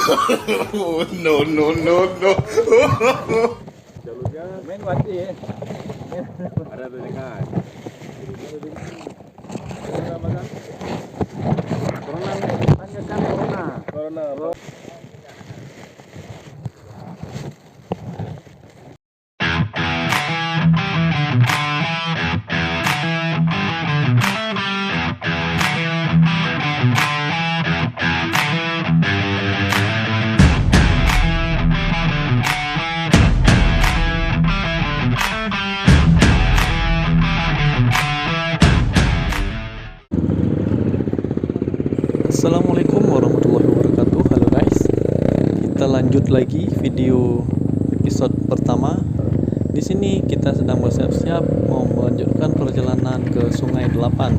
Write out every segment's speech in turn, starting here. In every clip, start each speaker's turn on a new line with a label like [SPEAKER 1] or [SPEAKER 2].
[SPEAKER 1] No, no, no, no.
[SPEAKER 2] Main mati ya.
[SPEAKER 3] Ada dekat. Corona.
[SPEAKER 4] Assalamualaikum warahmatullahi wabarakatuh. Halo guys, kita lanjut lagi video episode pertama. Di sini kita sedang bersiap-siap mau melanjutkan perjalanan ke Sungai Delapan.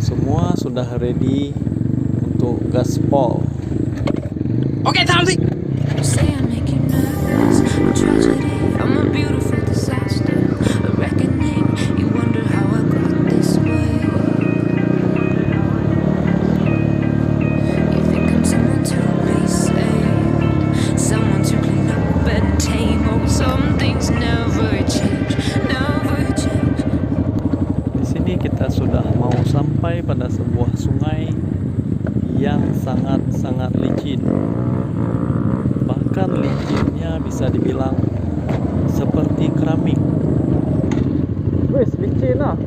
[SPEAKER 4] Semua sudah ready untuk gaspol.
[SPEAKER 1] Oke, Tanti.
[SPEAKER 5] Say I make you nervous, a tragedy from a beautiful disaster, a reckoning. You wonder how I got this way. You think I'm someone to be saved, someone to clean up and tame. Oh, some things never change, never change.
[SPEAKER 4] Di sini kita sudah mau sampai pada sebuah sungai yang sangat-sangat licin. Bahkan licinnya bisa dibilang seperti keramik.
[SPEAKER 2] Wes licin lah.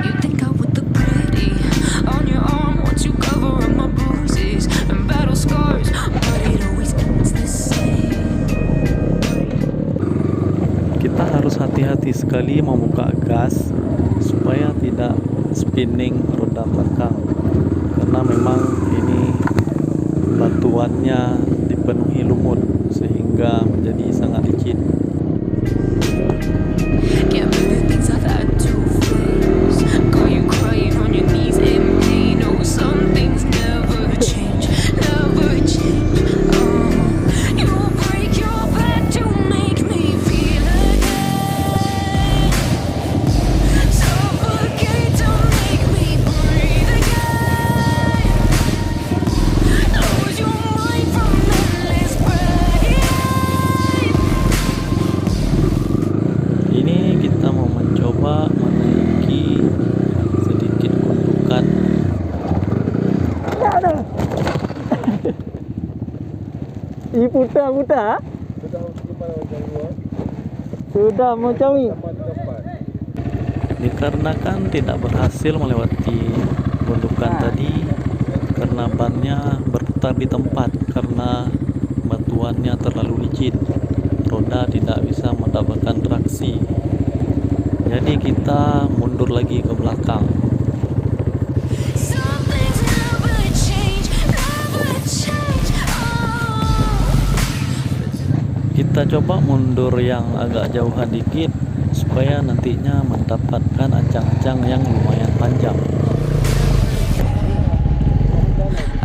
[SPEAKER 5] You think I would look pretty on your arm once you cover up my bruises and battle scars, but it always ends the same.
[SPEAKER 4] Kita harus hati-hati sekali membuka gas supaya tidak spinning roda belakang, karena memang ini batuannya dipenuhi lumut sehingga menjadi sangat licin.
[SPEAKER 5] Can't believe things I've had to face. Call you crying on your knees in pain. Oh, some things never change, never change. Oh, you break your back to make me feel again. Suffocate to make me breathe again. Lose your mind from endless pain.
[SPEAKER 4] Ini kita mau mencoba menaiki sedikit gundukan.
[SPEAKER 2] Ih putar. Sudah mau cawi.
[SPEAKER 4] Dikarenakan tidak berhasil melewati gundukan tadi karena bannya berputar di tempat karena batuannya terlalu licin, roda tidak bisa mendapatkan traksi, jadi kita mundur lagi ke belakang.
[SPEAKER 5] Some things never change, never change. Oh.
[SPEAKER 4] Kita coba mundur yang agak jauhan dikit supaya nantinya mendapatkan ancang-ancang yang lumayan panjang.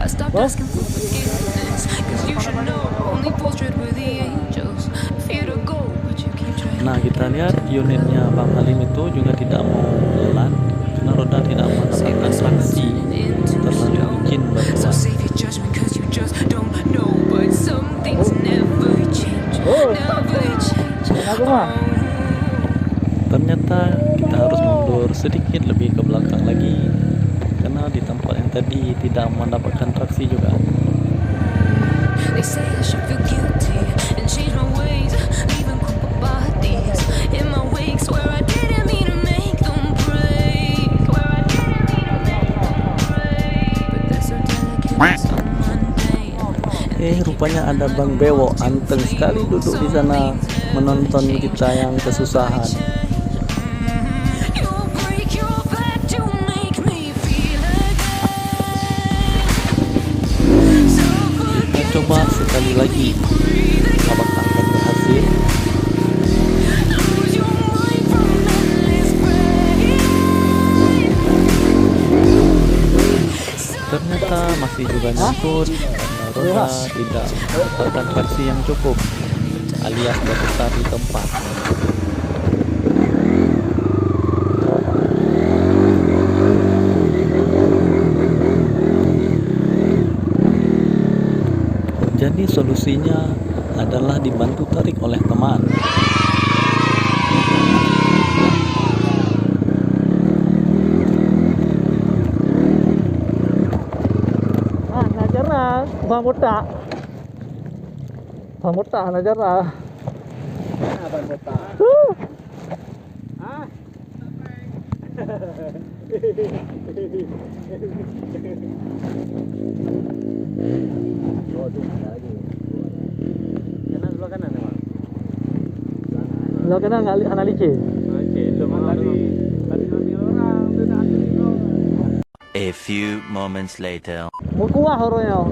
[SPEAKER 5] I stopped asking for forgiveness, 'cause you should know only fools tread with the angels. Fear to go, but you keep trying.
[SPEAKER 4] Nah, kita lihat unitnya Bang Halim itu juga tidak mau jalan karena roda tidak mendapatkan traksi, terlalu licin
[SPEAKER 5] So
[SPEAKER 4] batuan.
[SPEAKER 5] save your judgment, 'cause you just don't know. But some things never change, never change.
[SPEAKER 2] Aku mah.
[SPEAKER 4] Ternyata kita harus mundur sedikit lebih ke belakang lagi karena di tempat yang tadi tidak mendapatkan traksi juga.
[SPEAKER 5] They say I should feel guilty and change my ways, leaving crumpled bodies in my wake. Swear I didn't mean to make them break. Swear I didn't mean to make them break. But they're so delicate, so mundane.
[SPEAKER 4] Rupanya ada Bang Bewo, anteng sekali duduk di sana menonton kita yang kesusahan.
[SPEAKER 5] You break your back to make me feel again.
[SPEAKER 4] Kita coba sekali lagi, apakah akan berhasil?
[SPEAKER 5] Lose your mind from endless pain.
[SPEAKER 4] Ternyata masih juga nyangkut karena roda tidak mendapatkan traksi yang cukup, alias berputar di tempat. Jadi solusinya adalah dibantu tarik oleh teman.
[SPEAKER 2] Najarah, bang botak. Bang botak najarah.
[SPEAKER 3] Abang kota.
[SPEAKER 2] Kanan sebelah kanan memang. Sebelah kanan anak licin.
[SPEAKER 3] Tadi ambil orang, tu nak ambil kau.
[SPEAKER 6] A few moments later.
[SPEAKER 2] Mukuah orangnya.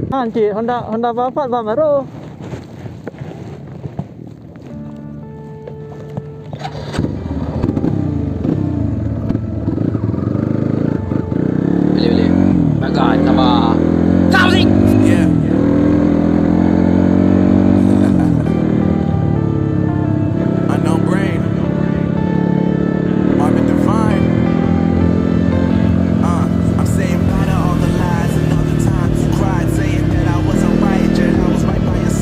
[SPEAKER 2] Cik, Honda Bapak Bang Baru.
[SPEAKER 1] Boleh. Makan, sabar. Tamzik!
[SPEAKER 6] Yeah. Unknown brain. Marvin Divine. I'm saying bye to all the lies and all the times you cried, saying that I wasn't right, yet I was right by your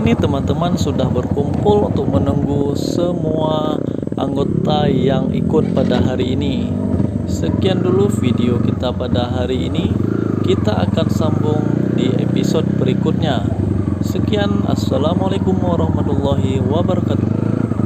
[SPEAKER 4] ini teman-teman sudah berkumpul untuk menunggu semua anggota yang ikut pada hari ini. Sekian dulu video kita pada hari ini. Kita akan sambung di episode berikutnya. Sekian, assalamualaikum warahmatullahi wabarakatuh.